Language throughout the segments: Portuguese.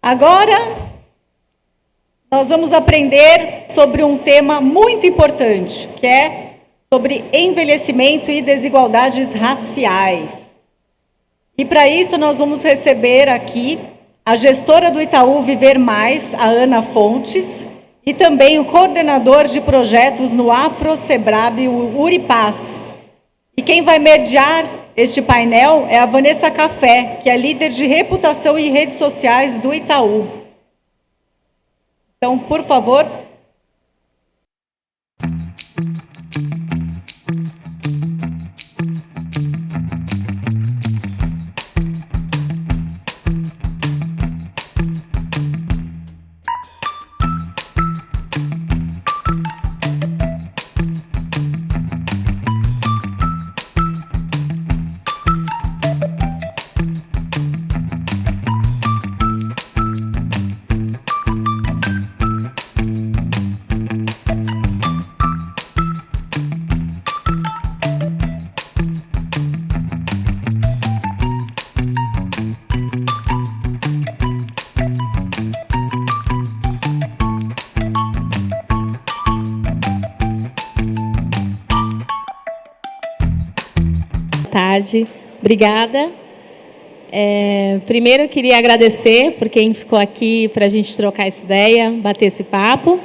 Agora, nós vamos aprender sobre um tema muito importante, que é sobre envelhecimento e desigualdades raciais. E para isso nós vamos receber aqui a gestora do Itaú Viver Mais, a Ana Fontes, e também o coordenador de projetos no Afro-Sebrab, o Uripaz. E quem vai mediar este painel é a Vanessa Café, que é líder de reputação e redes sociais do Itaú. Então, por favor. Tarde, obrigada. Primeiro eu queria agradecer por quem ficou aqui para a gente trocar essa ideia, bater esse papo.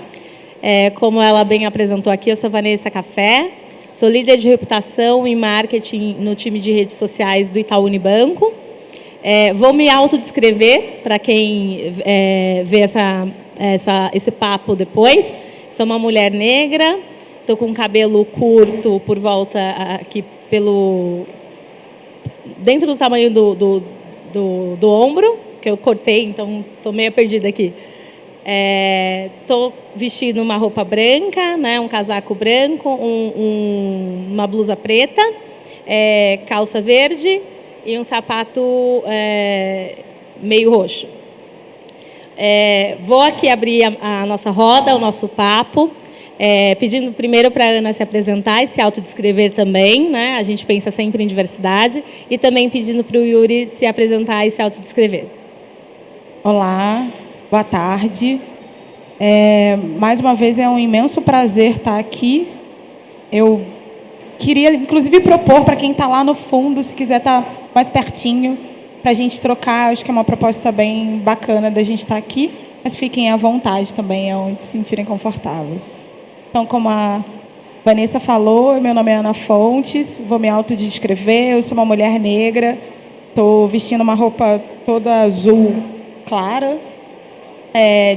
Como ela bem apresentou aqui, eu sou Vanessa Café, sou líder de reputação e marketing no time de redes sociais do Itaú Unibanco. Vou me autodescrever para quem vê esse papo depois. Sou uma mulher negra, estou com cabelo curto por volta aqui dentro do tamanho do ombro, que eu cortei, então estou meio perdida aqui. Estou vestindo uma roupa branca, né, um casaco branco, uma blusa preta, calça verde e um sapato meio roxo. Vou aqui abrir a nossa roda, o nosso papo. Pedindo primeiro para a Ana se apresentar e se autodescrever também, né? A gente pensa sempre em diversidade. E também pedindo para o Yuri se apresentar e se autodescrever. Olá, boa tarde. Mais uma vez é um imenso prazer estar aqui. Eu queria, inclusive, propor para quem está lá no fundo, se quiser estar mais pertinho, para a gente trocar. Acho que é uma proposta bem bacana da gente estar aqui, mas fiquem à vontade também, onde se sentirem confortáveis. Então, como a Vanessa falou, meu nome é Ana Fontes, vou me autodescrever, eu sou uma mulher negra, estou vestindo uma roupa toda azul clara,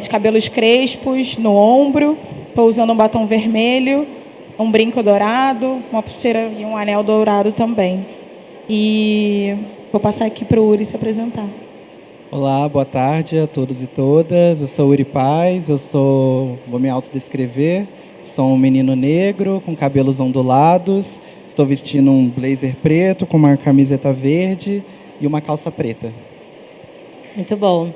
de cabelos crespos no ombro, estou usando um batom vermelho, um brinco dourado, uma pulseira e um anel dourado também. E vou passar aqui para o Uri se apresentar. Olá, boa tarde a todos e todas. Eu sou o Uripaz, vou me autodescrever. Sou um menino negro, com cabelos ondulados. Estou vestindo um blazer preto, com uma camiseta verde e uma calça preta. Muito bom.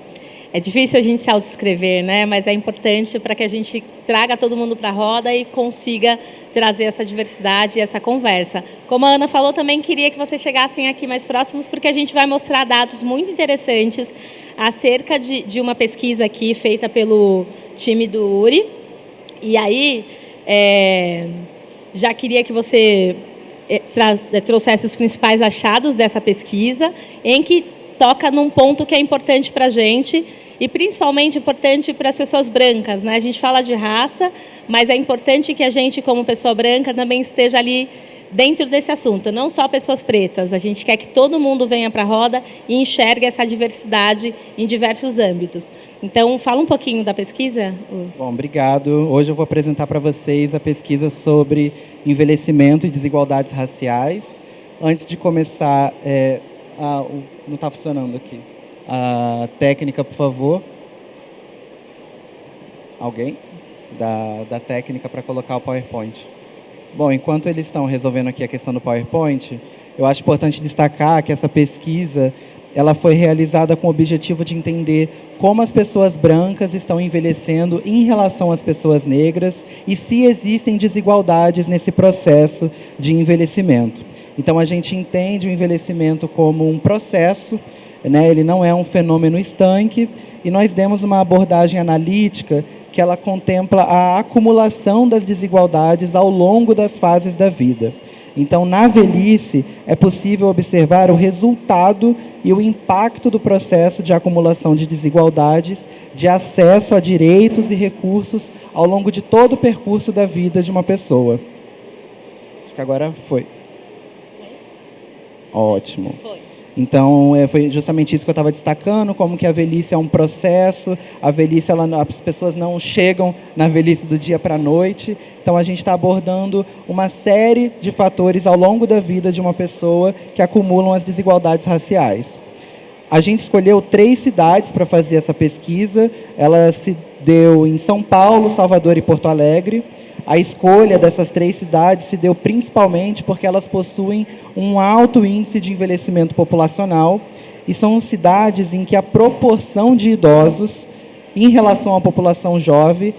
É difícil a gente se autodescrever, né? Mas é importante para que a gente traga todo mundo para a roda e consiga trazer essa diversidade e essa conversa. Como a Ana falou, também queria que vocês chegassem aqui mais próximos, porque a gente vai mostrar dados muito interessantes acerca de uma pesquisa aqui feita pelo time do URI. E aí, já queria que você trouxesse os principais achados dessa pesquisa, em que toca num ponto que é importante para a gente e principalmente importante para as pessoas brancas, né? A gente fala de raça, mas é importante que a gente, como pessoa branca, também esteja ali dentro desse assunto, não só pessoas pretas. A gente quer que todo mundo venha para a roda e enxergue essa diversidade em diversos âmbitos. Então, fala um pouquinho da pesquisa. Bom, obrigado. Hoje eu vou apresentar para vocês a pesquisa sobre envelhecimento e desigualdades raciais. Antes de começar, não está funcionando aqui. A técnica, por favor. Alguém? Da técnica para colocar o PowerPoint. Bom, enquanto eles estão resolvendo aqui a questão do PowerPoint, eu acho importante destacar que essa pesquisa ela foi realizada com o objetivo de entender como as pessoas brancas estão envelhecendo em relação às pessoas negras e se existem desigualdades nesse processo de envelhecimento. Então, a gente entende o envelhecimento como um processo né? Ele não é um fenômeno estanque, e nós demos uma abordagem analítica que ela contempla a acumulação das desigualdades ao longo das fases da vida. Então, na velhice, é possível observar o resultado e o impacto do processo de acumulação de desigualdades, de acesso a direitos e recursos ao longo de todo o percurso da vida de uma pessoa. Acho que agora foi. Ótimo. Foi. Então, foi justamente isso que eu estava destacando, como que a velhice é um processo, a velhice, as pessoas não chegam na velhice do dia para a noite, então a gente está abordando uma série de fatores ao longo da vida de uma pessoa que acumulam as desigualdades raciais. A gente escolheu 3 cidades para fazer essa pesquisa, ela se deu em São Paulo, Salvador e Porto Alegre. A escolha dessas 3 cidades se deu principalmente porque elas possuem um alto índice de envelhecimento populacional e são cidades em que a proporção de idosos em relação à população jovem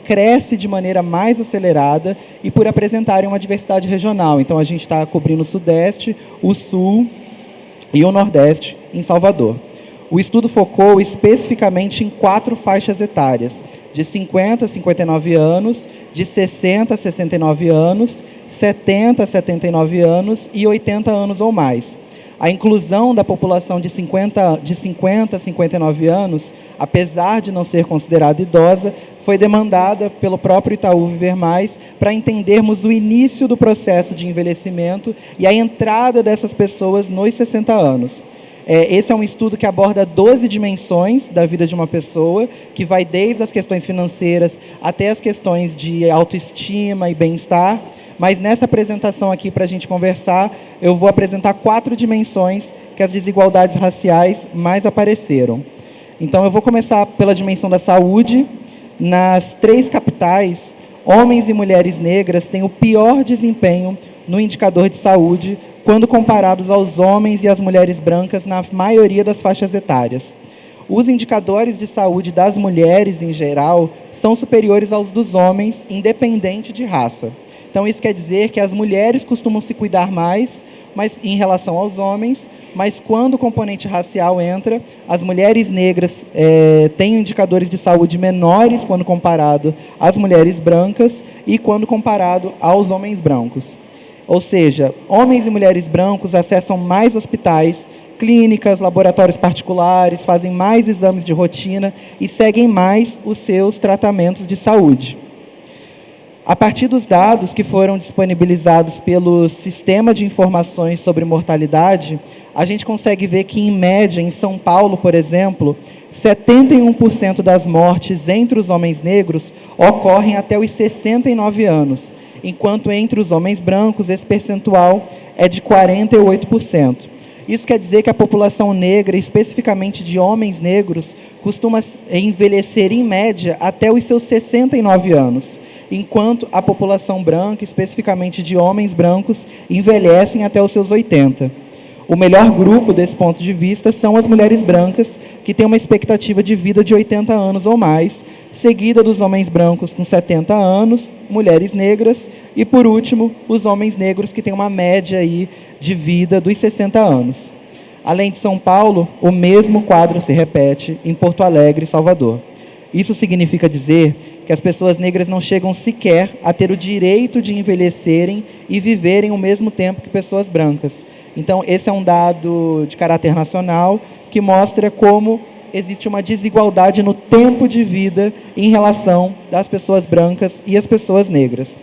cresce de maneira mais acelerada e por apresentarem uma diversidade regional. Então, a gente está cobrindo o Sudeste, o Sul e o Nordeste em Salvador. O estudo focou especificamente em 4 faixas etárias, de 50 a 59 anos, de 60 a 69 anos, 70 a 79 anos e 80 anos ou mais. A inclusão da população de 50 a 59 anos, apesar de não ser considerada idosa, foi demandada pelo próprio Itaú Viver Mais para entendermos o início do processo de envelhecimento e a entrada dessas pessoas nos 60 anos. Esse é um estudo que aborda 12 dimensões da vida de uma pessoa, que vai desde as questões financeiras até as questões de autoestima e bem-estar. Mas nessa apresentação aqui, para a gente conversar, eu vou apresentar 4 dimensões que as desigualdades raciais mais apareceram. Então, eu vou começar pela dimensão da saúde. Nas 3 capitais, homens e mulheres negras têm o pior desempenho no indicador de saúde quando comparados aos homens e às mulheres brancas na maioria das faixas etárias. Os indicadores de saúde das mulheres, em geral, são superiores aos dos homens, independente de raça. Então, isso quer dizer que as mulheres costumam se cuidar mais, mas em relação aos homens, mas quando o componente racial entra, as mulheres negras têm indicadores de saúde menores quando comparado às mulheres brancas e quando comparado aos homens brancos. Ou seja, homens e mulheres brancos acessam mais hospitais, clínicas, laboratórios particulares, fazem mais exames de rotina e seguem mais os seus tratamentos de saúde. A partir dos dados que foram disponibilizados pelo Sistema de Informações sobre Mortalidade, a gente consegue ver que, em média, em São Paulo, por exemplo, 71% das mortes entre os homens negros ocorrem até os 69 anos, enquanto entre os homens brancos esse percentual é de 48%. Isso quer dizer que a população negra, especificamente de homens negros, costuma envelhecer, em média, até os seus 69 anos, enquanto a população branca, especificamente de homens brancos, envelhecem até os seus 80. O melhor grupo desse ponto de vista são as mulheres brancas, que têm uma expectativa de vida de 80 anos ou mais, seguida dos homens brancos com 70 anos, mulheres negras e, por último, os homens negros, que têm uma média aí de vida dos 60 anos. Além de São Paulo, o mesmo quadro se repete em Porto Alegre e Salvador. Isso significa dizer que as pessoas negras não chegam sequer a ter o direito de envelhecerem e viverem o mesmo tempo que pessoas brancas. Então, esse é um dado de caráter nacional que mostra como existe uma desigualdade no tempo de vida em relação das pessoas brancas e as pessoas negras.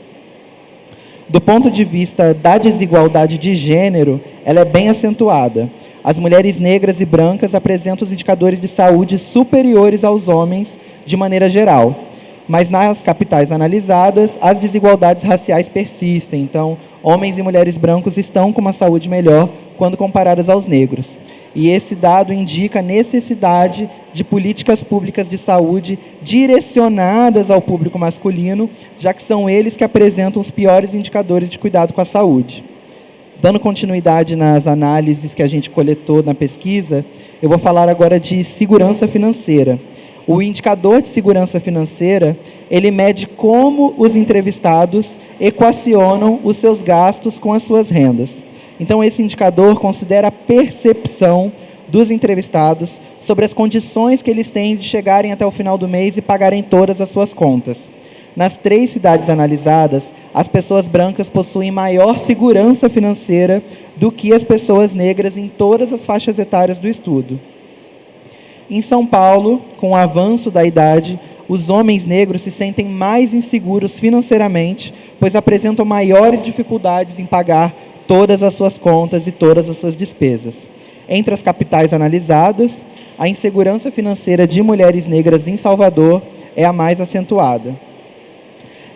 Do ponto de vista da desigualdade de gênero, ela é bem acentuada. As mulheres negras e brancas apresentam os indicadores de saúde superiores aos homens de maneira geral. Mas nas capitais analisadas, as desigualdades raciais persistem. Então, homens e mulheres brancos estão com uma saúde melhor quando comparados aos negros. E esse dado indica a necessidade de políticas públicas de saúde direcionadas ao público masculino, já que são eles que apresentam os piores indicadores de cuidado com a saúde. Dando continuidade nas análises que a gente coletou na pesquisa, eu vou falar agora de segurança financeira. O indicador de segurança financeira, ele mede como os entrevistados equacionam os seus gastos com as suas rendas. Então, esse indicador considera a percepção dos entrevistados sobre as condições que eles têm de chegarem até o final do mês e pagarem todas as suas contas. Nas 3 cidades analisadas, as pessoas brancas possuem maior segurança financeira do que as pessoas negras em todas as faixas etárias do estudo. Em São Paulo, com o avanço da idade, os homens negros se sentem mais inseguros financeiramente, pois apresentam maiores dificuldades em pagar todas as suas contas e todas as suas despesas. Entre as capitais analisadas, a insegurança financeira de mulheres negras em Salvador é a mais acentuada.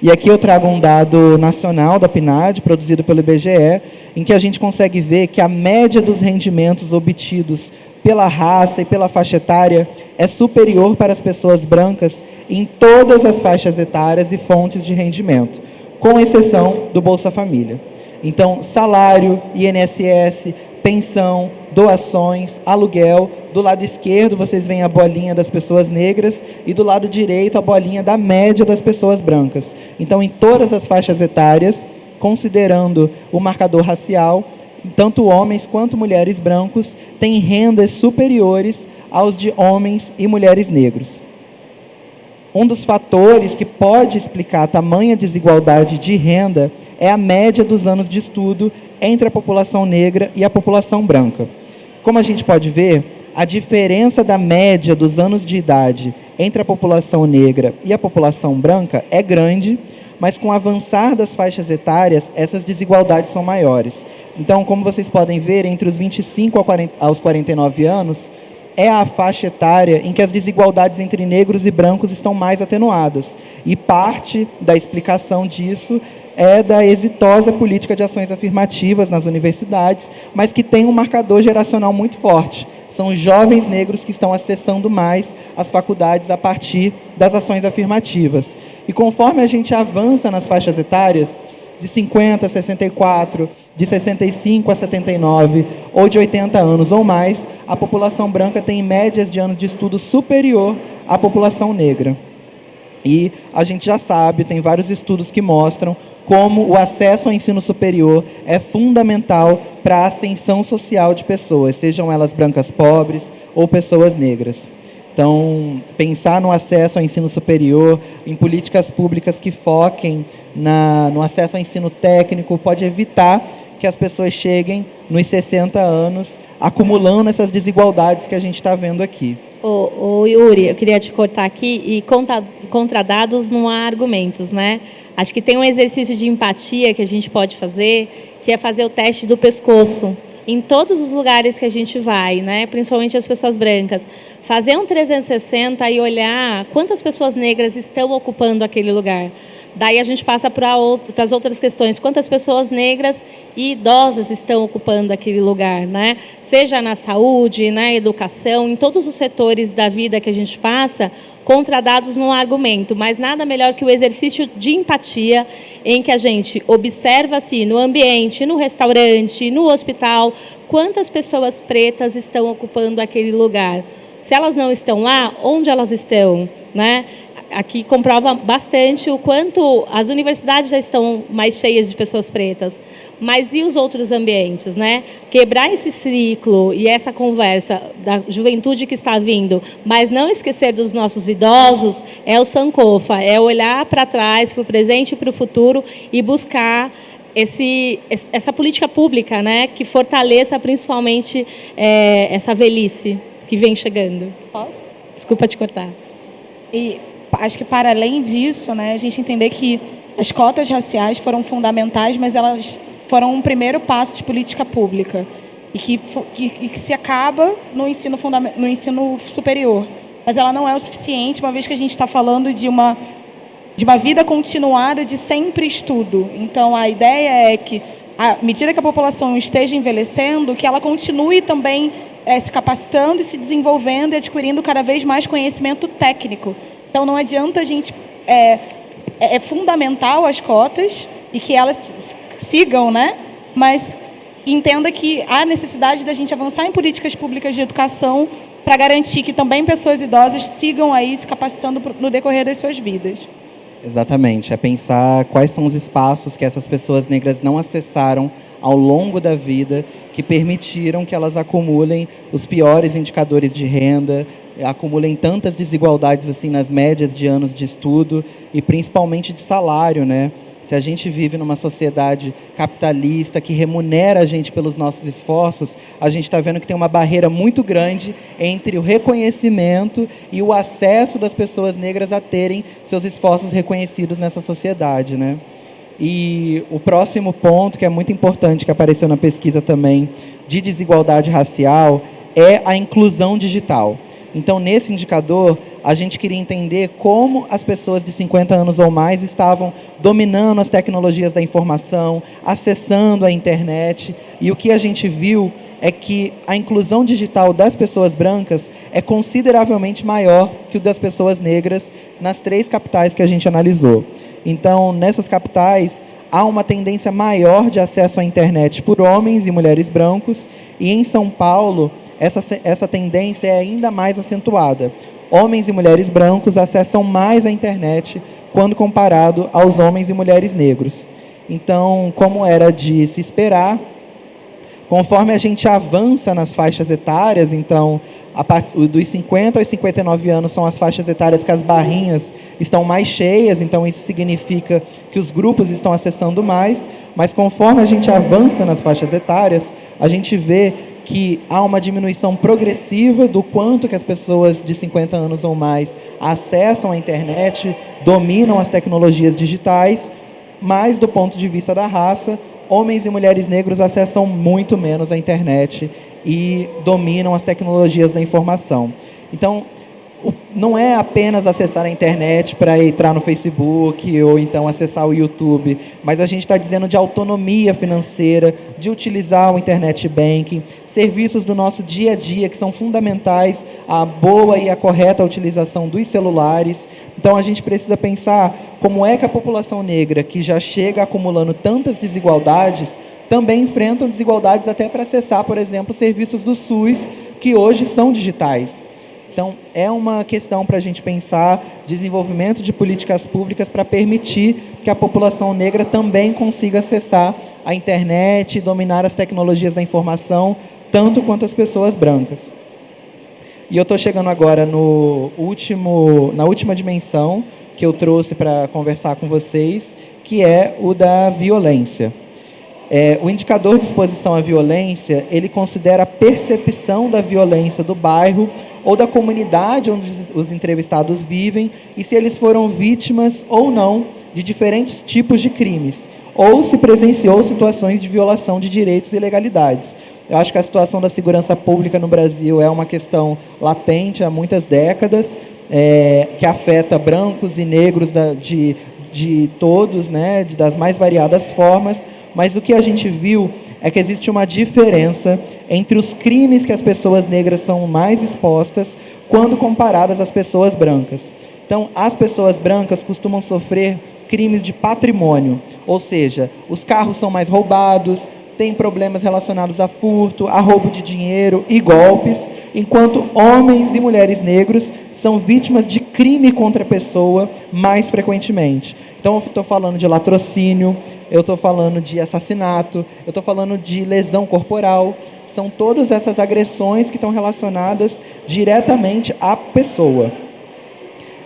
E aqui eu trago um dado nacional da PNAD, produzido pelo IBGE, em que a gente consegue ver que a média dos rendimentos obtidos pela raça e pela faixa etária é superior para as pessoas brancas em todas as faixas etárias e fontes de rendimento, com exceção do Bolsa Família. Então, salário, INSS, pensão, doações, aluguel. Do lado esquerdo, vocês veem a bolinha das pessoas negras e do lado direito, a bolinha da média das pessoas brancas. Então, em todas as faixas etárias, considerando o marcador racial, tanto homens quanto mulheres brancos têm rendas superiores aos de homens e mulheres negros. Um dos fatores que pode explicar a tamanha desigualdade de renda é a média dos anos de estudo entre a população negra e a população branca. Como a gente pode ver, a diferença da média dos anos de idade entre a população negra e a população branca é grande, mas com o avançar das faixas etárias, essas desigualdades são maiores. Então, como vocês podem ver, entre os 25 aos 49 anos, é a faixa etária em que as desigualdades entre negros e brancos estão mais atenuadas. E parte da explicação disso é da exitosa política de ações afirmativas nas universidades, mas que tem um marcador geracional muito forte. São os jovens negros que estão acessando mais as faculdades a partir das ações afirmativas. E conforme a gente avança nas faixas etárias, de 50 a 64, de 65 a 79 ou de 80 anos ou mais, a população branca tem médias de anos de estudo superior à população negra. E a gente já sabe, tem vários estudos que mostram como o acesso ao ensino superior é fundamental para a ascensão social de pessoas, sejam elas brancas pobres ou pessoas negras. Então, pensar no acesso ao ensino superior, em políticas públicas que foquem no acesso ao ensino técnico, pode evitar que as pessoas cheguem nos 60 anos acumulando essas desigualdades que a gente está vendo aqui. Ô Yuri, eu queria te cortar aqui e contra dados não há argumentos, né? Acho que tem um exercício de empatia que a gente pode fazer, que é fazer o teste do pescoço. Em todos os lugares que a gente vai, né, principalmente as pessoas brancas, fazer um 360 e olhar quantas pessoas negras estão ocupando aquele lugar. Daí a gente passa para as outras questões, quantas pessoas negras e idosas estão ocupando aquele lugar, né? Seja na saúde, na educação, em todos os setores da vida que a gente passa, contra dados não há argumento, mas nada melhor que o exercício de empatia em que a gente observa-se no ambiente, no restaurante, no hospital, quantas pessoas pretas estão ocupando aquele lugar. Se elas não estão lá, onde elas estão, né? Aqui comprova bastante o quanto as universidades já estão mais cheias de pessoas pretas, mas e os outros ambientes, né? Quebrar esse ciclo e essa conversa da juventude que está vindo, mas não esquecer dos nossos idosos, é o Sankofa, é olhar para trás, para o presente e para o futuro e buscar essa política pública, né? Que fortaleça principalmente essa velhice que vem chegando. Posso? Desculpa te cortar. E acho que, para além disso, né, a gente entender que as cotas raciais foram fundamentais, mas elas foram um primeiro passo de política pública e que se acaba no ensino superior. Mas ela não é o suficiente, uma vez que a gente está falando de uma vida continuada de sempre estudo. Então, a ideia é que, à medida que a população esteja envelhecendo, que ela continue também se capacitando e se desenvolvendo e adquirindo cada vez mais conhecimento técnico. Então, não adianta a gente... É fundamental as cotas e que elas sigam, né? Mas entenda que há necessidade da gente avançar em políticas públicas de educação para garantir que também pessoas idosas sigam aí se capacitando no decorrer das suas vidas. Exatamente, é pensar quais são os espaços que essas pessoas negras não acessaram ao longo da vida, que permitiram que elas acumulem os piores indicadores de renda, acumulem tantas desigualdades assim nas médias de anos de estudo e principalmente de salário, né? Se a gente vive numa sociedade capitalista que remunera a gente pelos nossos esforços, a gente está vendo que tem uma barreira muito grande entre o reconhecimento e o acesso das pessoas negras a terem seus esforços reconhecidos nessa sociedade, né? E o próximo ponto, que é muito importante, que apareceu na pesquisa também, de desigualdade racial, é a inclusão digital. Então, nesse indicador, a gente queria entender como as pessoas de 50 anos ou mais estavam dominando as tecnologias da informação, acessando a internet, e o que a gente viu é que a inclusão digital das pessoas brancas é consideravelmente maior que o das pessoas negras nas 3 capitais que a gente analisou. Então, nessas capitais, há uma tendência maior de acesso à internet por homens e mulheres brancos, e em São Paulo, essa tendência é ainda mais acentuada. Homens e mulheres brancos acessam mais a internet quando comparado aos homens e mulheres negros. Então, como era de se esperar, conforme a gente avança nas faixas etárias, então, dos 50 aos 59 anos são as faixas etárias que as barrinhas estão mais cheias, então isso significa que os grupos estão acessando mais, mas conforme a gente avança nas faixas etárias, a gente vê que há uma diminuição progressiva do quanto que as pessoas de 50 anos ou mais acessam a internet, dominam as tecnologias digitais, mas do ponto de vista da raça, homens e mulheres negros acessam muito menos a internet e dominam as tecnologias da informação. Então, não é apenas acessar a internet para entrar no Facebook ou então acessar o YouTube, mas a gente está dizendo de autonomia financeira, de utilizar o internet banking, serviços do nosso dia a dia que são fundamentais à boa e à correta utilização dos celulares. Então a gente precisa pensar como é que a população negra, que já chega acumulando tantas desigualdades, também enfrentam desigualdades até para acessar, por exemplo, serviços do SUS, que hoje são digitais. Então, é uma questão para a gente pensar desenvolvimento de políticas públicas para permitir que a população negra também consiga acessar a internet e dominar as tecnologias da informação, tanto quanto as pessoas brancas. E eu estou chegando agora na última dimensão que eu trouxe para conversar com vocês, que é o da violência. O indicador de exposição à violência, ele considera a percepção da violência do bairro ou da comunidade onde os entrevistados vivem e se eles foram vítimas ou não de diferentes tipos de crimes, ou se presenciou situações de violação de direitos e legalidades. Eu acho que a situação da segurança pública no Brasil é uma questão latente há muitas décadas, que afeta brancos e negros de todos, né, das mais variadas formas, mas o que a gente viu é que existe uma diferença entre os crimes que as pessoas negras são mais expostas quando comparadas às pessoas brancas. Então, as pessoas brancas costumam sofrer crimes de patrimônio, ou seja, os carros são mais roubados, tem problemas relacionados a furto, a roubo de dinheiro e golpes, enquanto homens e mulheres negros são vítimas de crime contra a pessoa mais frequentemente. Então, eu estou falando de latrocínio, eu estou falando de assassinato, eu estou falando de lesão corporal. São todas essas agressões que estão relacionadas diretamente à pessoa.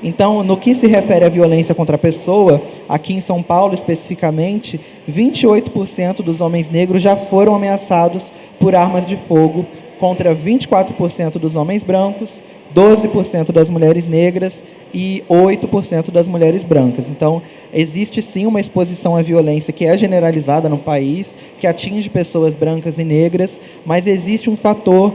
Então, no que se refere à violência contra a pessoa, aqui em São Paulo especificamente, 28% dos homens negros já foram ameaçados por armas de fogo, contra 24% dos homens brancos, 12% das mulheres negras e 8% das mulheres brancas. Então, existe sim uma exposição à violência que é generalizada no país, que atinge pessoas brancas e negras, mas existe um fator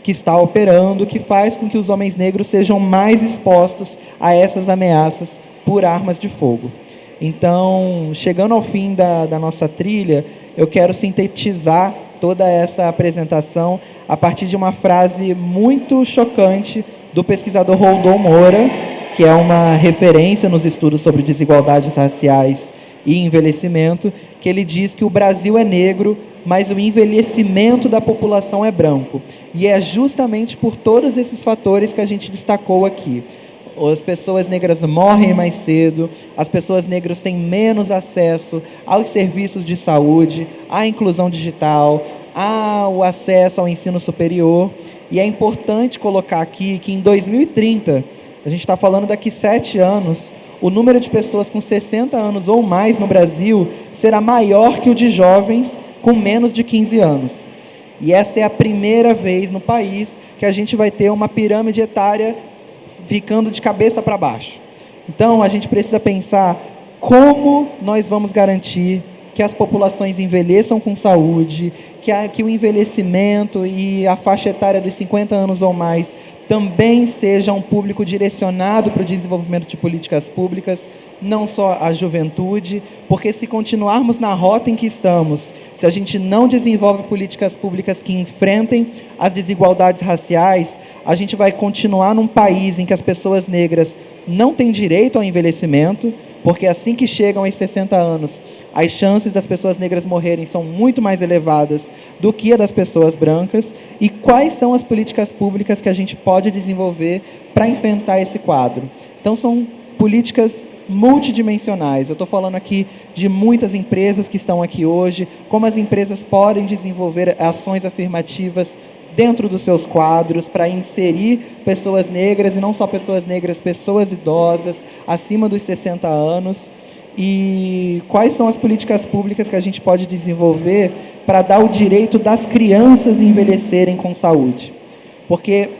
que está operando, que faz com que os homens negros sejam mais expostos a essas ameaças por armas de fogo. Então, chegando ao fim da nossa trilha, eu quero sintetizar toda essa apresentação a partir de uma frase muito chocante do pesquisador Roldão Moura, que é uma referência nos estudos sobre desigualdades raciais e envelhecimento, que ele diz que o Brasil é negro, mas o envelhecimento da população é branco. E é justamente por todos esses fatores que a gente destacou aqui. as pessoas negras morrem mais cedo, as pessoas negras têm menos acesso aos serviços de saúde, à inclusão digital, ao acesso ao ensino superior. E é importante colocar aqui que em 2030, a gente está falando daqui 7 anos, o número de pessoas com 60 anos ou mais no Brasil será maior que o de jovens com menos de 15 anos. E essa é a primeira vez no país que a gente vai ter uma pirâmide etária ficando de cabeça para baixo. Então, a gente precisa pensar como nós vamos garantir que as populações envelheçam com saúde, que o envelhecimento e a faixa etária dos 50 anos ou mais também seja um público direcionado para o desenvolvimento de políticas públicas, não só a juventude, porque se continuarmos na rota em que estamos, se a gente não desenvolve políticas públicas que enfrentem as desigualdades raciais, a gente vai continuar num país em que as pessoas negras não têm direito ao envelhecimento, porque assim que chegam aos 60 anos, as chances das pessoas negras morrerem são muito mais elevadas do que a das pessoas brancas. E quais são as políticas públicas que a gente pode desenvolver para enfrentar esse quadro? Então, são políticas multidimensionais. Eu estou falando aqui de muitas empresas que estão aqui hoje, como as empresas podem desenvolver ações afirmativas dentro dos seus quadros, para inserir pessoas negras, e não só pessoas negras, pessoas idosas, acima dos 60 anos, e quais são as políticas públicas que a gente pode desenvolver para dar o direito das crianças envelhecerem com saúde. Porque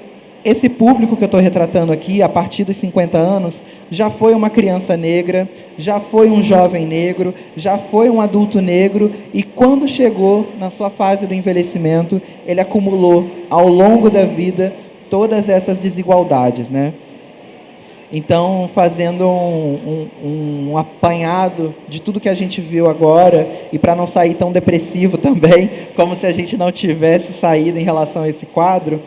esse público que eu estou retratando aqui, a partir dos 50 anos, já foi uma criança negra, já foi um jovem negro, já foi um adulto negro, e quando chegou na sua fase do envelhecimento, ele acumulou, ao longo da vida, todas essas desigualdades, né? Então, fazendo um apanhado de tudo que a gente viu agora, e para não sair tão depressivo também, como se a gente não tivesse saído em relação a esse quadro,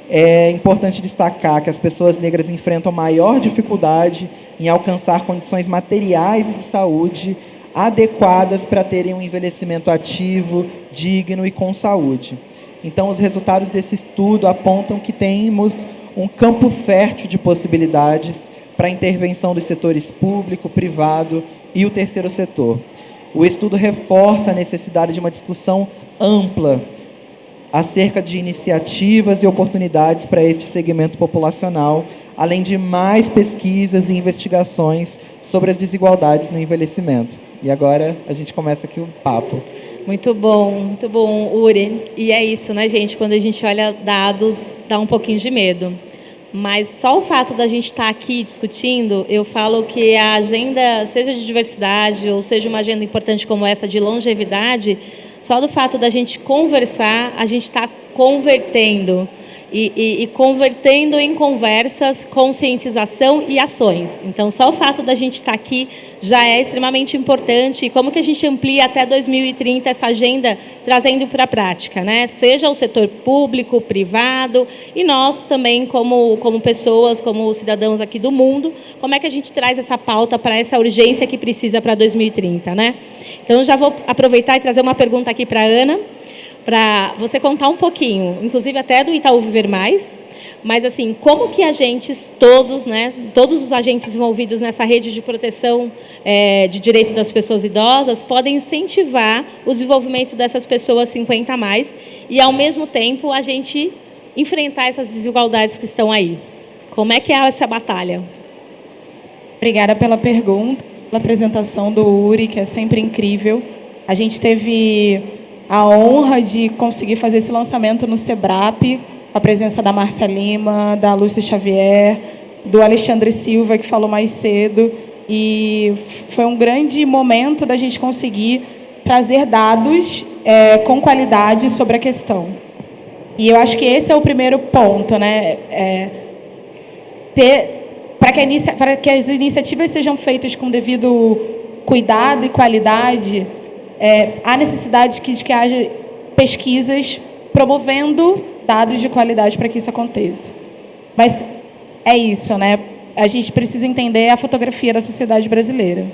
é importante destacar que as pessoas negras enfrentam maior dificuldade em alcançar condições materiais e de saúde adequadas para terem um envelhecimento ativo, digno e com saúde. Então, os resultados desse estudo apontam que temos um campo fértil de possibilidades para a intervenção dos setores público, privado e o terceiro setor. O estudo reforça a necessidade de uma discussão ampla acerca de iniciativas e oportunidades para este segmento populacional, além de mais pesquisas e investigações sobre as desigualdades no envelhecimento. E agora a gente começa aqui o papo. Muito bom, Uri. E é isso, né, gente? Quando a gente olha dados, dá um pouquinho de medo. Mas só o fato da gente estar aqui discutindo, eu falo que a agenda, seja de diversidade ou seja uma agenda importante como essa de longevidade, só do fato da gente conversar, a gente está convertendo. E convertendo em conversas, conscientização e ações. Então, só o fato da gente estar aqui já é extremamente importante. E como que a gente amplia até 2030 essa agenda, trazendo para a prática, né? Seja o setor público, privado, e nós também, como pessoas, como cidadãos aqui do mundo, como é que a gente traz essa pauta para essa urgência que precisa para 2030, né? Então, já vou aproveitar e trazer uma pergunta aqui para a Ana, para você contar um pouquinho, inclusive até do Itaú Viver Mais, mas assim, como que agentes todos, né, todos os agentes envolvidos nessa rede de proteção de direito das pessoas idosas podem incentivar o desenvolvimento dessas pessoas 50 a mais e, ao mesmo tempo, a gente enfrentar essas desigualdades que estão aí. Como é que é essa batalha? Obrigada pela pergunta, pela apresentação do Uri, que é sempre incrível. A gente teve a honra de conseguir fazer esse lançamento no SEBRAP, com a presença da Márcia Lima, da Lúcia Xavier, do Alexandre Silva, que falou mais cedo, e foi um grande momento da gente conseguir trazer dados com qualidade sobre a questão. E eu acho que esse é o primeiro ponto, né? Para que as iniciativas sejam feitas com devido cuidado e qualidade, há necessidade de que haja pesquisas promovendo dados de qualidade para que isso aconteça. Mas é isso, né? A gente precisa entender a fotografia da sociedade brasileira.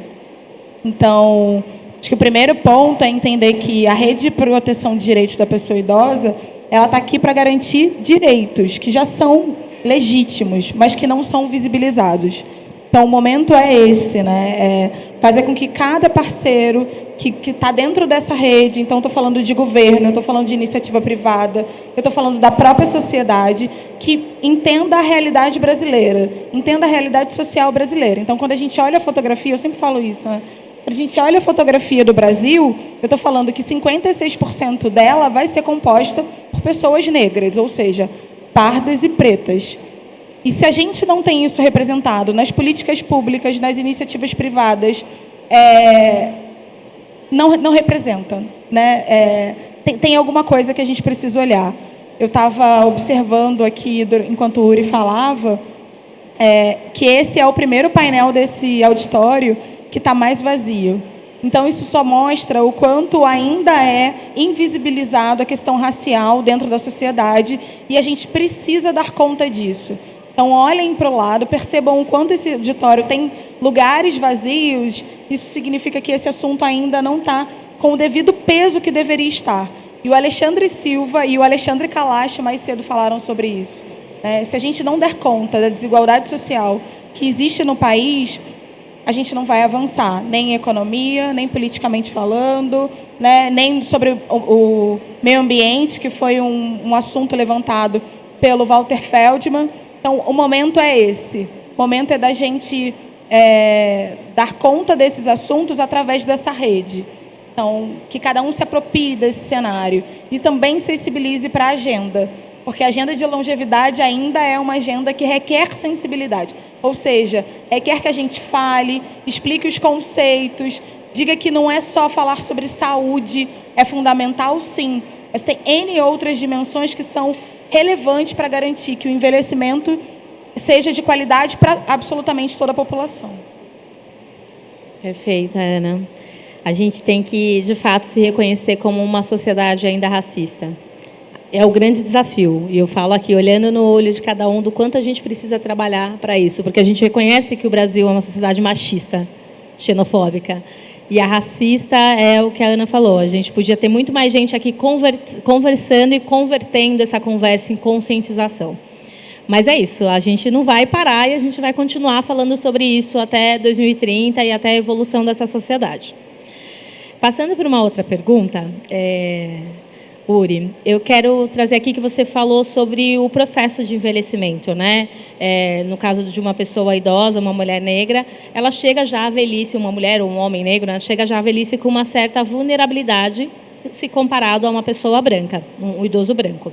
Então, acho que o primeiro ponto é entender que a rede de proteção de direitos da pessoa idosa, ela está aqui para garantir direitos que já são legítimos, mas que não são visibilizados. Então, o momento é esse, né? É fazer com que cada parceiro que está dentro dessa rede, então estou falando de governo, estou falando de iniciativa privada, eu estou falando da própria sociedade, que entenda a realidade brasileira, entenda a realidade social brasileira. Então, quando a gente olha a fotografia, eu sempre falo isso, né? Quando a gente olha a fotografia do Brasil, eu estou falando que 56% dela vai ser composta por pessoas negras, ou seja, pardas e pretas. E se a gente não tem isso representado nas políticas públicas, nas iniciativas privadas, não representa, né? Tem alguma coisa que a gente precisa olhar. Eu estava observando aqui, enquanto o Uri falava, que esse é o primeiro painel desse auditório que está mais vazio. Então, isso só mostra o quanto ainda é invisibilizado a questão racial dentro da sociedade e a gente precisa dar conta disso. Então, olhem para o lado, percebam o quanto esse auditório tem lugares vazios. Isso significa que esse assunto ainda não está com o devido peso que deveria estar. E o Alexandre Silva e o Alexandre Kalash mais cedo falaram sobre isso. Se a gente não der conta da desigualdade social que existe no país, a gente não vai avançar, nem em economia, nem politicamente falando, né, nem sobre o meio ambiente, que foi um assunto levantado pelo Walter Feldman. Então, o momento é esse. O momento é da gente dar conta desses assuntos através dessa rede. Então, que cada um se aproprie desse cenário e também sensibilize para a agenda, porque a agenda de longevidade ainda é uma agenda que requer sensibilidade. Ou seja, requer que a gente fale, explique os conceitos, diga que não é só falar sobre saúde, é fundamental sim, mas tem N outras dimensões que são relevantes para garantir que o envelhecimento seja de qualidade para absolutamente toda a população. Perfeita, Ana. A gente tem que, de fato, se reconhecer como uma sociedade ainda racista. É o grande desafio. E eu falo aqui, olhando no olho de cada um, do quanto a gente precisa trabalhar para isso. Porque a gente reconhece que o Brasil é uma sociedade machista, xenofóbica. E a racista é o que a Ana falou. A gente podia ter muito mais gente aqui conversando e convertendo essa conversa em conscientização. Mas é isso, a gente não vai parar e a gente vai continuar falando sobre isso até 2030 e até a evolução dessa sociedade. Passando para uma outra pergunta, Uri, eu quero trazer aqui que você falou sobre o processo de envelhecimento, né? No caso de uma pessoa idosa, uma mulher negra, ela chega já à velhice, uma mulher ou um homem negro, né, chega já à velhice com uma certa vulnerabilidade se comparado a uma pessoa branca, um idoso branco.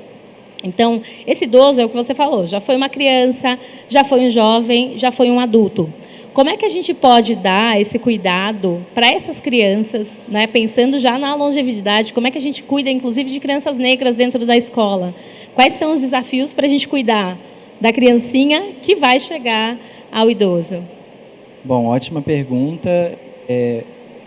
Então, esse idoso é o que você falou, já foi uma criança, já foi um jovem, já foi um adulto. Como é que a gente pode dar esse cuidado para essas crianças, né, pensando já na longevidade? Como é que a gente cuida, inclusive, de crianças negras dentro da escola? Quais são os desafios para a gente cuidar da criancinha que vai chegar ao idoso? Bom, ótima pergunta.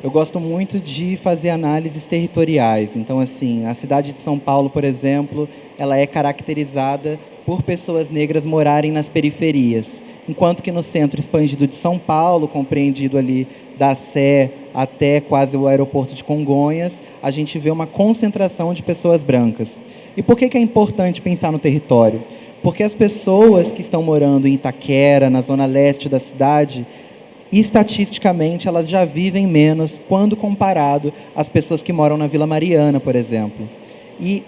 Eu gosto muito de fazer análises territoriais. Então, assim, a cidade de São Paulo, por exemplo, ela é caracterizada por pessoas negras morarem nas periferias, enquanto que no centro expandido de São Paulo, compreendido ali da Sé até quase o aeroporto de Congonhas, a gente vê uma concentração de pessoas brancas. E por que é importante pensar no território? Porque as pessoas que estão morando em Itaquera, na zona leste da cidade, estatisticamente, elas já vivem menos quando comparado às pessoas que moram na Vila Mariana, por exemplo. E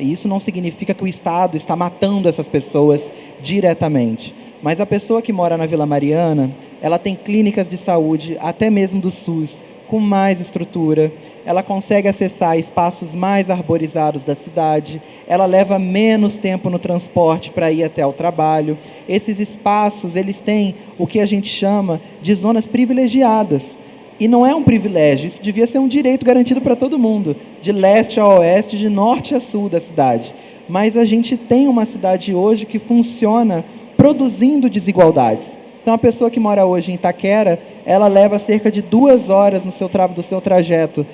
isso não significa que o Estado está matando essas pessoas diretamente. Mas a pessoa que mora na Vila Mariana, ela tem clínicas de saúde, até mesmo do SUS, com mais estrutura, ela consegue acessar espaços mais arborizados da cidade, ela leva menos tempo no transporte para ir até o trabalho. Esses espaços, eles têm o que a gente chama de zonas privilegiadas. E não é um privilégio, isso devia ser um direito garantido para todo mundo, de leste a oeste, de norte a sul da cidade. Mas a gente tem uma cidade hoje que funciona produzindo desigualdades. Então, a pessoa que mora hoje em Itaquera, ela leva cerca de 2 horas do seu trajeto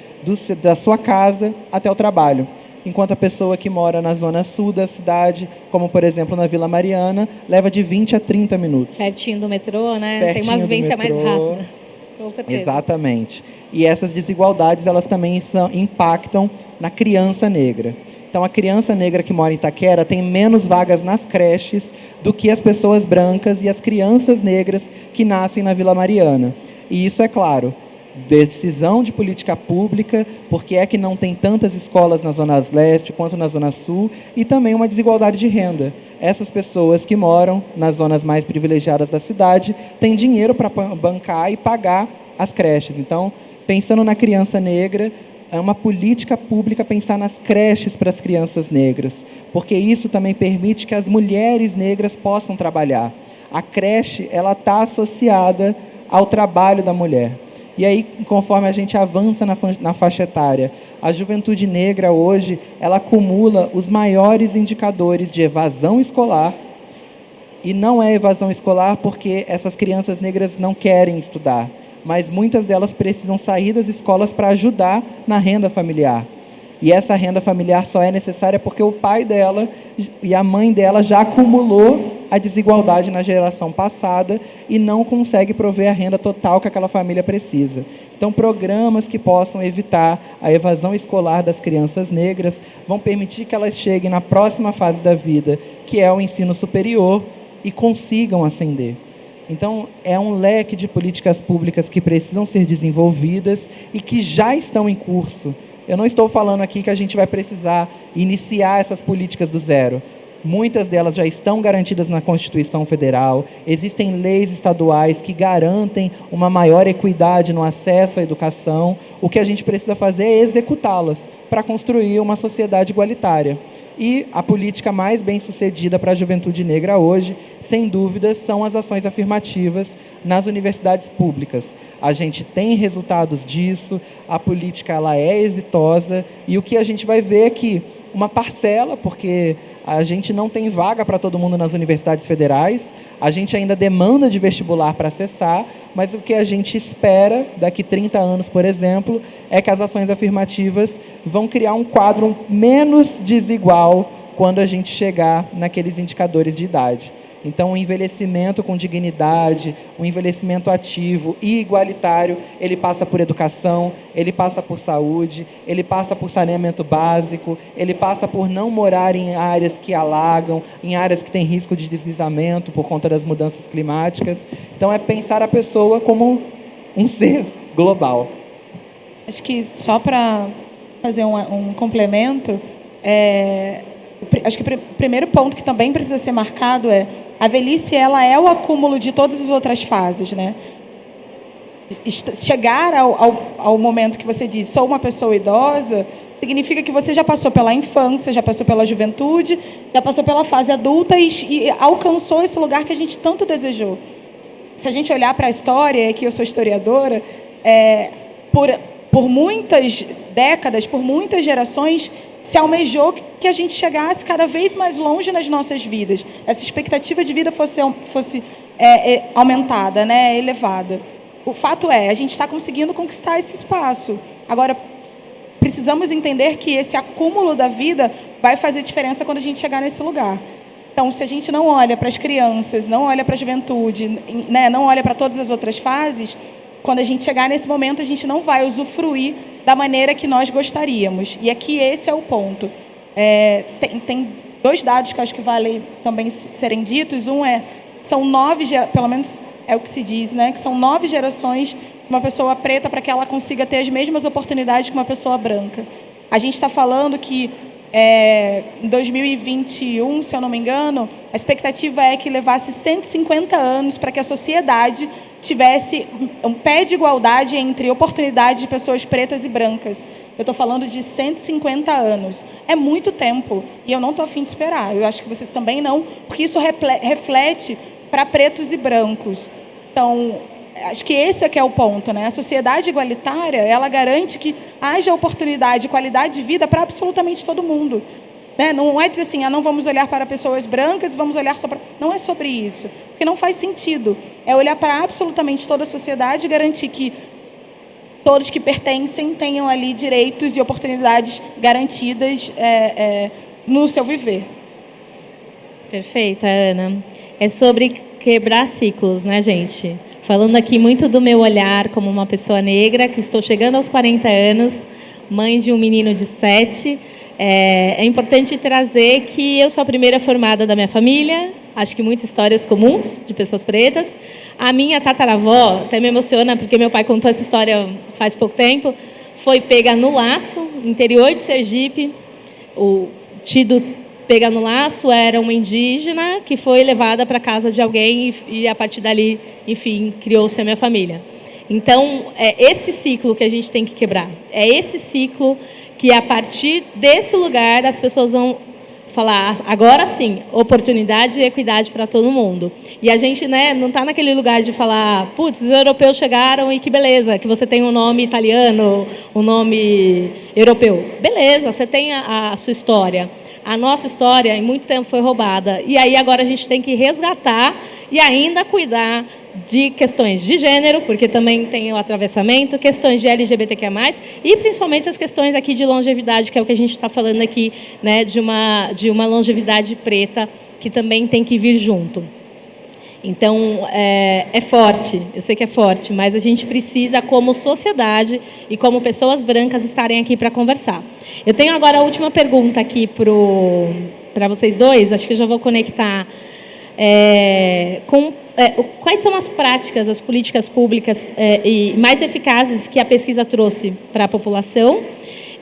da sua casa até o trabalho. Enquanto a pessoa que mora na zona sul da cidade, como, por exemplo, na Vila Mariana, leva de 20 a 30 minutos. Pertinho do metrô, né? Pertinho tem uma vivência mais rápida. Com certeza. Exatamente. E essas desigualdades, elas também impactam na criança negra. Então, Então, a criança negra que mora em Itaquera tem menos vagas nas creches do que as pessoas brancas e as crianças negras que nascem na Vila Mariana. E isso, é claro, decisão de política pública, porque é que não tem tantas escolas na Zona Leste quanto na Zona Sul, e também uma desigualdade de renda. Essas pessoas que moram nas zonas mais privilegiadas da cidade têm dinheiro para bancar e pagar as creches. Então, pensando na criança negra, é uma política pública pensar nas creches para as crianças negras, porque isso também permite que as mulheres negras possam trabalhar. A creche, ela está associada ao trabalho da mulher. E aí, conforme a gente avança na faixa etária, a juventude negra hoje, ela acumula os maiores indicadores de evasão escolar, e não é evasão escolar porque essas crianças negras não querem estudar, mas muitas delas precisam sair das escolas para ajudar na renda familiar. E essa renda familiar só é necessária porque o pai dela e a mãe dela já acumulou a desigualdade na geração passada e não consegue prover a renda total que aquela família precisa. Então, programas que possam evitar a evasão escolar das crianças negras vão permitir que elas cheguem na próxima fase da vida, que é o ensino superior, e consigam ascender. Então, é um leque de políticas públicas que precisam ser desenvolvidas e que já estão em curso. Eu não estou falando aqui que a gente vai precisar iniciar essas políticas do zero. Muitas delas já estão garantidas na Constituição Federal, existem leis estaduais que garantem uma maior equidade no acesso à educação. O que a gente precisa fazer é executá-las para construir uma sociedade igualitária. E a política mais bem-sucedida para a juventude negra hoje, sem dúvidas, são as ações afirmativas nas universidades públicas. A gente tem resultados disso, a política ela é exitosa, e o que a gente vai ver é que uma parcela, porque a gente não tem vaga para todo mundo nas universidades federais, a gente ainda demanda de vestibular para acessar, mas o que a gente espera daqui 30 anos, por exemplo, é que as ações afirmativas vão criar um quadro menos desigual quando a gente chegar naqueles indicadores de idade. Então, o envelhecimento com dignidade, o envelhecimento ativo e igualitário, ele passa por educação, ele passa por saúde, ele passa por saneamento básico, ele passa por não morar em áreas que alagam, em áreas que têm risco de deslizamento por conta das mudanças climáticas. Então, é pensar a pessoa como um ser global. Acho que só para fazer um complemento, acho que o primeiro ponto que também precisa ser marcado é a velhice, ela é o acúmulo de todas as outras fases, né? Chegar ao momento que você diz, sou uma pessoa idosa, significa que você já passou pela infância, já passou pela juventude, já passou pela fase adulta e alcançou esse lugar que a gente tanto desejou. Se a gente olhar para a história, que eu sou historiadora, por muitas décadas, por muitas gerações, se almejou que a gente chegasse cada vez mais longe nas nossas vidas. Essa expectativa de vida fosse aumentada, né, elevada. O fato é, a gente está conseguindo conquistar esse espaço. Agora, precisamos entender que esse acúmulo da vida vai fazer diferença quando a gente chegar nesse lugar. Então, se a gente não olha para as crianças, não olha para a juventude, né, não olha para todas as outras fases, quando a gente chegar nesse momento, a gente não vai usufruir da maneira que nós gostaríamos. E aqui esse é o ponto. Tem dois dados que eu acho que vale também serem ditos. Um são 9, pelo menos é o que se diz, né, que são 9 gerações de uma pessoa preta para que ela consiga ter as mesmas oportunidades que uma pessoa branca. A gente está falando que em 2021, se eu não me engano, a expectativa é que levasse 150 anos para que a sociedade tivesse um pé de igualdade entre oportunidades de pessoas pretas e brancas. Eu estou falando de 150 anos. É muito tempo e eu não estou a fim de esperar. Eu acho que vocês também não, porque isso reflete para pretos e brancos. Então, acho que esse é que é o ponto, né? A sociedade igualitária, ela garante que haja oportunidade e qualidade de vida para absolutamente todo mundo. Né? Não é dizer assim, não vamos olhar para pessoas brancas e vamos olhar só para... Não é sobre isso, porque não faz sentido. É olhar para absolutamente toda a sociedade e garantir que todos que pertencem tenham ali direitos e oportunidades garantidas no seu viver. Perfeita, Ana. É sobre quebrar ciclos, né, gente? Falando aqui muito do meu olhar como uma pessoa negra, que estou chegando aos 40 anos, mãe de um menino de 7, É importante trazer que eu sou a primeira formada da minha família, acho que muitas histórias comuns de pessoas pretas. A minha tataravó, até me emociona, porque meu pai contou essa história faz pouco tempo, foi pega no laço, interior de Sergipe. O tido pega no laço era uma indígena que foi levada para a casa de alguém e a partir dali, enfim, criou-se a minha família. Então, é esse ciclo que a gente tem que quebrar. É esse ciclo que, a partir desse lugar, as pessoas vão falar, agora sim, oportunidade e equidade para todo mundo. E a gente, né, não está naquele lugar de falar, putz, os europeus chegaram e que beleza, que você tem um nome italiano, um nome europeu. Beleza, você tem a sua história. A nossa história, em muito tempo, foi roubada. E aí, agora, a gente tem que resgatar e ainda cuidar de questões de gênero, porque também tem o atravessamento, questões de LGBTQIA+, e principalmente as questões aqui de longevidade, que é o que a gente está falando aqui, né, de uma longevidade preta, que também tem que vir junto. Então, é forte, eu sei que é forte, mas a gente precisa, como sociedade e como pessoas brancas, estarem aqui para conversar. Eu tenho agora a última pergunta aqui para vocês dois, acho que eu já vou conectar quais são as práticas, as políticas públicas e mais eficazes que a pesquisa trouxe para a população.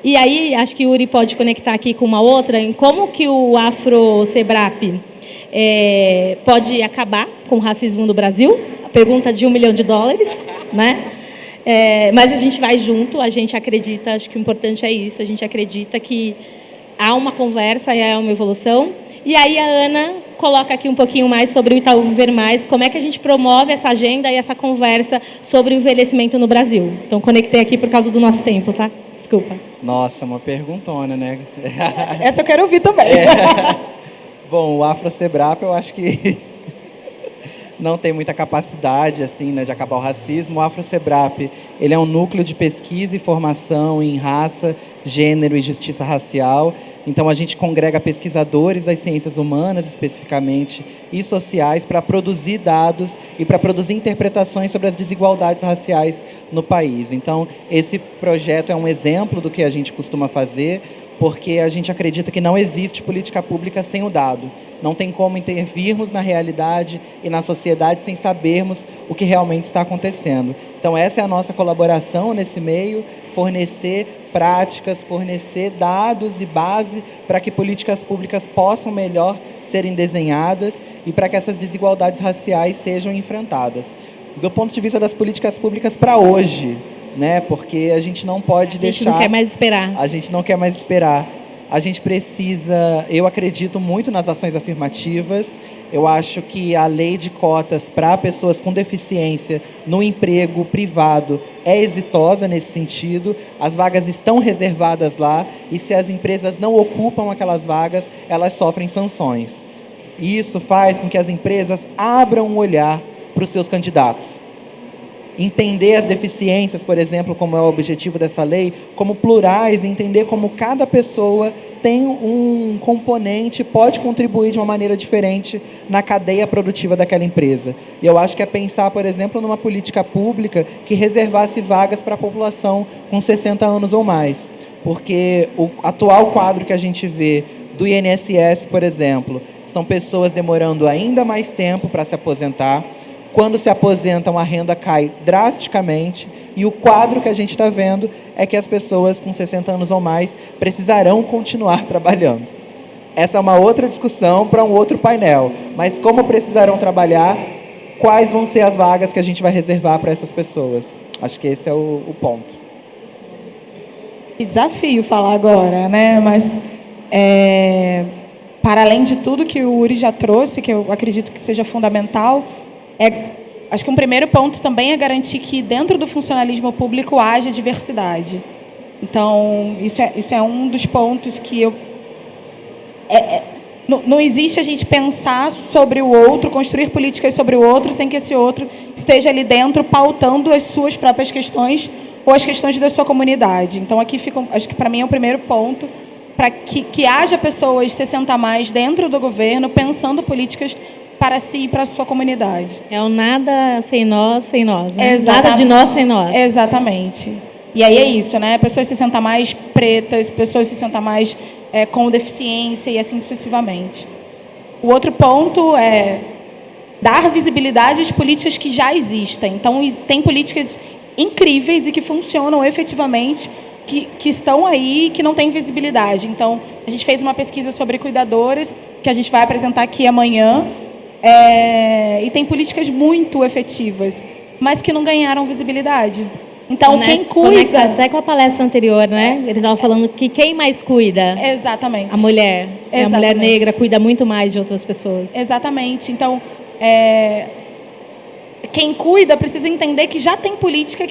E aí, acho que o Uri pode conectar aqui com uma outra, em como que o Afro-Sebrap pode acabar com o racismo no Brasil. A pergunta de $1 milhão, né? Mas a gente vai junto, a gente acredita, acho que o importante é isso, a gente acredita que há uma conversa e há uma evolução. E aí a Ana coloca aqui um pouquinho mais sobre o Itaú Viver Mais, como é que a gente promove essa agenda e essa conversa sobre o envelhecimento no Brasil. Então, conectei aqui por causa do nosso tempo, tá? Desculpa. Nossa, uma perguntona, né? Essa eu quero ouvir também. Bom, o Afro-Sebrap, eu acho que não tem muita capacidade assim, né, de acabar o racismo. O Afro-Sebrap, ele é um núcleo de pesquisa e formação em raça, gênero e justiça racial. Então, a gente congrega pesquisadores das ciências humanas, especificamente, e sociais, para produzir dados e para produzir interpretações sobre as desigualdades raciais no país. Então, esse projeto é um exemplo do que a gente costuma fazer, porque a gente acredita que não existe política pública sem o dado. Não tem como intervirmos na realidade e na sociedade sem sabermos o que realmente está acontecendo. Então, essa é a nossa colaboração nesse meio, fornecer práticas, fornecer dados e base para que políticas públicas possam melhor serem desenhadas e para que essas desigualdades raciais sejam enfrentadas. Do ponto de vista das políticas públicas para hoje, né? Porque a gente não pode deixar... A gente não quer mais esperar. A gente não quer mais esperar. A gente precisa... Eu acredito muito nas ações afirmativas. Eu acho que a lei de cotas para pessoas com deficiência no emprego privado é exitosa nesse sentido. As vagas estão reservadas lá e se as empresas não ocupam aquelas vagas, elas sofrem sanções. Isso faz com que as empresas abram um olhar para os seus candidatos. Entender as deficiências, por exemplo, como é o objetivo dessa lei, como plurais, entender como cada pessoa tem um componente, pode contribuir de uma maneira diferente na cadeia produtiva daquela empresa. E eu acho que é pensar, por exemplo, numa política pública que reservasse vagas para a população com 60 anos ou mais. Porque o atual quadro que a gente vê do INSS, por exemplo, são pessoas demorando ainda mais tempo para se aposentar. Quando se aposentam, a renda cai drasticamente e o quadro que a gente está vendo é que as pessoas com 60 anos ou mais precisarão continuar trabalhando. Essa é uma outra discussão para um outro painel, mas como precisarão trabalhar, quais vão ser as vagas que a gente vai reservar para essas pessoas? Acho que esse é o ponto. Que desafio falar agora, né? Mas, para além de tudo que o Uri já trouxe, que eu acredito que seja fundamental, acho que um primeiro ponto também é garantir que dentro do funcionalismo público haja diversidade. Então, isso é um dos pontos que não existe a gente pensar sobre o outro, construir políticas sobre o outro, sem que esse outro esteja ali dentro pautando as suas próprias questões ou as questões da sua comunidade. Então, aqui acho que para mim é o primeiro ponto, para que haja pessoas 60 a mais dentro do governo, pensando políticas para si e para a sua comunidade. É o nada sem nós, né? Nada de nós sem nós. Exatamente. E aí é isso, né? Pessoas 60 a mais pretas, pessoas 60 a mais com deficiência e assim sucessivamente. O outro ponto é dar visibilidade às políticas que já existem. Então, tem políticas incríveis e que funcionam efetivamente, que estão aí e que não têm visibilidade. Então, a gente fez uma pesquisa sobre cuidadoras, que a gente vai apresentar aqui amanhã, e tem políticas muito efetivas, mas que não ganharam visibilidade. Então, quem cuida... Até com a palestra anterior, né? Ele estava falando que quem mais cuida? Exatamente. A mulher. Exatamente. A mulher negra cuida muito mais de outras pessoas. Exatamente. Então, quem cuida precisa entender que já tem política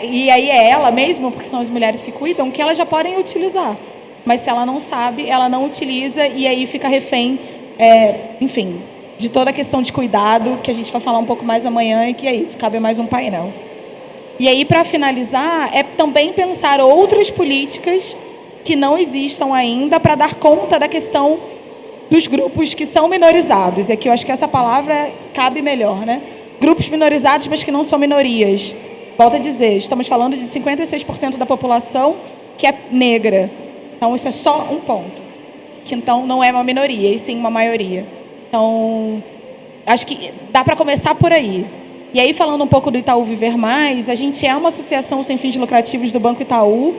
e aí é ela mesma, porque são as mulheres que cuidam, que elas já podem utilizar. Mas se ela não sabe, ela não utiliza e aí fica refém, enfim, de toda a questão de cuidado, que a gente vai falar um pouco mais amanhã e que é isso, cabe mais um painel. E aí, para finalizar, é também pensar outras políticas que não existam ainda para dar conta da questão dos grupos que são minorizados. E aqui eu acho que essa palavra cabe melhor, né? Grupos minorizados, mas que não são minorias. Volto a dizer, estamos falando de 56% da população que é negra. Então, isso é só um ponto. Que, então, não é uma minoria, e sim uma maioria. Então, acho que dá para começar por aí. E aí, falando um pouco do Itaú Viver Mais, a gente é uma associação sem fins lucrativos do Banco Itaú,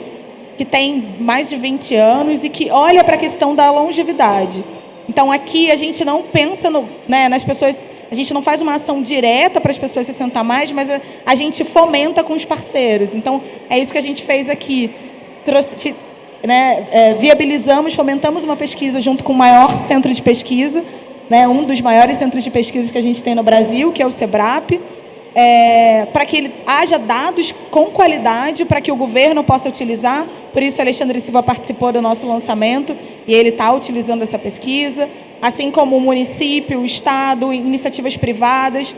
que tem mais de 20 anos e que olha para a questão da longevidade. Então, aqui a gente não pensa nas pessoas, a gente não faz uma ação direta para as pessoas 60 a mais, mas a gente fomenta com os parceiros. Então, é isso que a gente fez aqui. Viabilizamos, fomentamos uma pesquisa junto com o maior centro de pesquisa, um dos maiores centros de pesquisa que a gente tem no Brasil, que é o SEBRAP, para que haja dados com qualidade, para que o governo possa utilizar. Por isso, o Alexandre Silva participou do nosso lançamento e ele está utilizando essa pesquisa, assim como o município, o Estado, iniciativas privadas.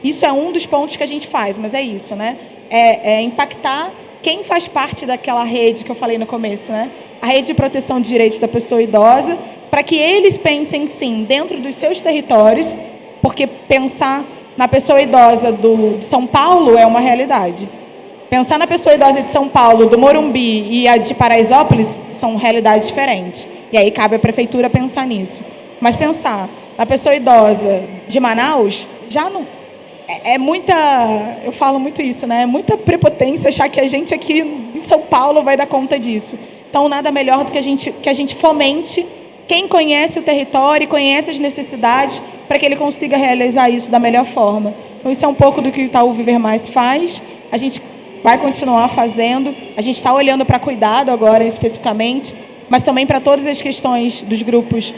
Isso é um dos pontos que a gente faz, mas é isso, né? É impactar quem faz parte daquela rede que eu falei no começo, né? A rede de proteção de direitos da pessoa idosa, para que eles pensem, sim, dentro dos seus territórios, porque pensar na pessoa idosa de São Paulo é uma realidade. Pensar na pessoa idosa de São Paulo, do Morumbi e a de Paraisópolis são realidades diferentes. E aí cabe à prefeitura pensar nisso. Mas pensar na pessoa idosa de Manaus, já não... É muita... Eu falo muito isso, né? É muita prepotência achar que a gente aqui em São Paulo vai dar conta disso. Então, nada melhor do que a gente fomente quem conhece o território e conhece as necessidades para que ele consiga realizar isso da melhor forma. Então, isso é um pouco do que o Itaú Viver Mais faz. A gente vai continuar fazendo. A gente está olhando para cuidado agora, especificamente, mas também para todas as questões dos grupos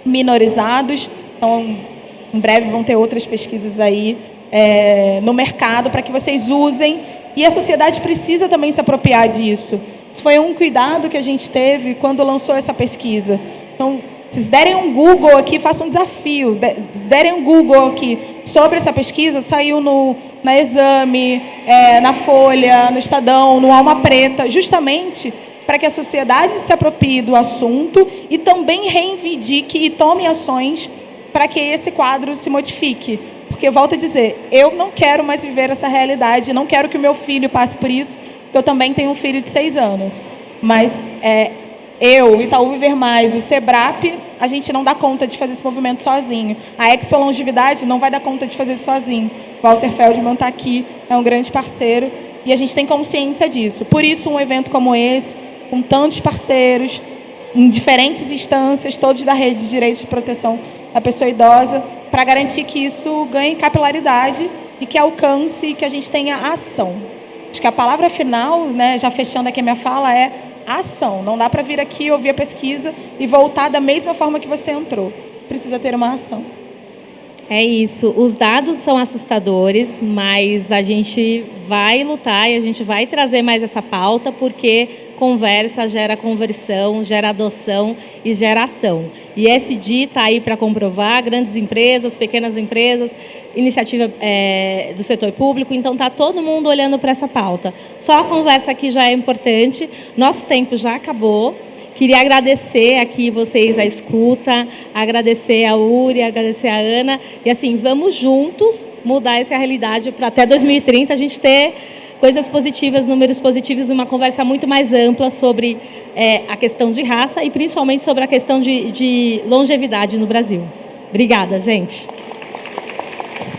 minorizados. Então, em breve vão ter outras pesquisas aí no mercado para que vocês usem. E a sociedade precisa também se apropriar disso. Isso foi um cuidado que a gente teve quando lançou essa pesquisa. Então, se derem um Google aqui, façam um desafio. Derem um Google aqui sobre essa pesquisa, saiu na Exame, na Folha, no Estadão, no Alma Preta, justamente para que a sociedade se aproprie do assunto e também reivindique e tome ações para que esse quadro se modifique. Porque, eu volto a dizer, eu não quero mais viver essa realidade, não quero que o meu filho passe por isso, porque eu também tenho um filho de 6 anos. Mas eu, Itaú Viver Mais, o SEBRAP, a gente não dá conta de fazer esse movimento sozinho. A Expo Longevidade não vai dar conta de fazer isso sozinho. O Walter Feldman está aqui, é um grande parceiro, e a gente tem consciência disso. Por isso, um evento como esse, com tantos parceiros, em diferentes instâncias, todos da rede de direitos de proteção da pessoa idosa, para garantir que isso ganhe capilaridade e que alcance e que a gente tenha ação. Acho que a palavra final, né, já fechando aqui a minha fala, é ação. Não dá para vir aqui, ouvir a pesquisa e voltar da mesma forma que você entrou. Precisa ter uma ação. É isso. Os dados são assustadores, mas a gente vai lutar e a gente vai trazer mais essa pauta, porque conversa gera conversão, gera adoção e gera ação. E ESG está aí para comprovar, grandes empresas, pequenas empresas, iniciativa do setor público, então está todo mundo olhando para essa pauta. Só a conversa aqui já é importante, nosso tempo já acabou. Queria agradecer aqui vocês a escuta, agradecer a Uri, agradecer a Ana. E assim, vamos juntos mudar essa realidade para até 2030 a gente ter coisas positivas, números positivos, uma conversa muito mais ampla sobre a questão de raça e principalmente sobre a questão de longevidade no Brasil. Obrigada, gente.